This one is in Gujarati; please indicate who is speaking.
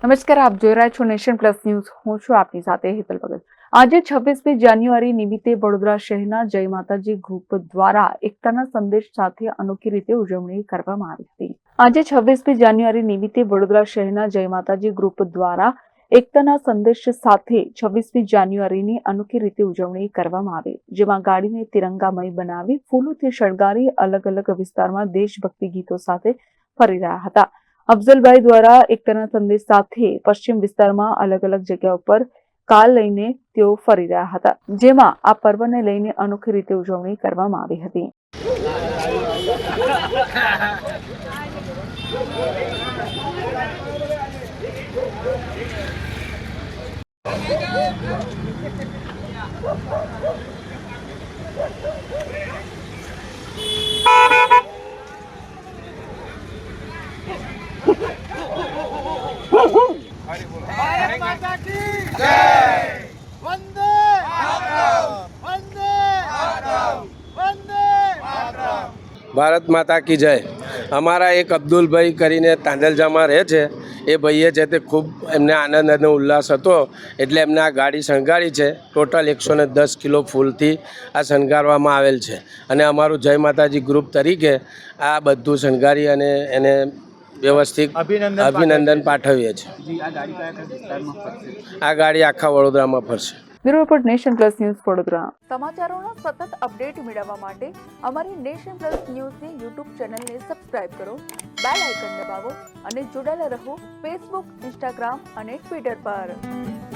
Speaker 1: નમસ્કાર, આપ જોઈ રહ્યા છો નેશન પ્લસ ન્યૂઝ. હું છું આપની સાથે હેતલ ભગત. આજે 26મી જાન્યુઆરી નિમિત્તે વડોદરા શહેરના જય માતાજી ગ્રુપ દ્વારા એકતાના સંદેશ સાથે અનોખી રીતે ઉજવણી કરવામાં આવી હતી. આજે 26મી જાન્યુઆરી નિમિત્તે વડોદરા શહેરના જય માતાજી ગ્રુપ દ્વારા એકતાના સંદેશ સાથે 26મી જાન્યુઆરીની અનોખી રીતે ઉજવણી કરવામાં આવી, જેમાં ગાડીને તિરંગામય બનાવી ફૂલોથી શણગારી અલગ અલગ વિસ્તારમાં દેશભક્તિ ગીતો સાથે ફરી રહ્યા હતા. અફઝલભાઈ દ્વારા એકતાના સંદેશ સાથે પશ્ચિમ વિસ્તારમાં અલગ અલગ જગ્યાઓ પર કાર લઈને તેઓ ફરી રહ્યા હતા, જેમાં આ પર્વને લઈને અનોખી રીતે ઉજવણી કરવામાં આવી હતી.
Speaker 2: भारत माता की जय। वंदे मातरम। वंदे मातरम। वंदे मातरम।
Speaker 3: ભારત માતા કી જય. અમારા એક અબ્દુલભાઈ કરીને તાંદલજામાં રહે છે, એ ભાઈએ છે તે ખૂબ એમને આનંદ અને ઉલ્લાસ હતો, એટલે એમને આ ગાડી શણગારી છે. ટોટલ 110 કિલો ફૂલથી આ શણગારવામાં આવેલ છે, અને અમારું જય માતાજી ગ્રુપ તરીકે આ બધું શણગારી અને એને વ્યવસ્થિત અભિનંદન પાઠવીએ છીએ. આ ગાડી આખા વડોદરામાં ફરશે.
Speaker 1: Bureau report, nation plus news, Vadodara. સમાચારોનો સતત અપડેટ મેળવવા માટે અમારી નેશન પ્લસ ન્યૂઝની યુટ્યુબ ચેનલને સબસ્ક્રાઇબ કરો, બેલ આઇકન દબાવો અને જોડાયેલા રહો ફેસબુક, ઇન્સ્ટાગ્રામ અને ટ્વિટર પર.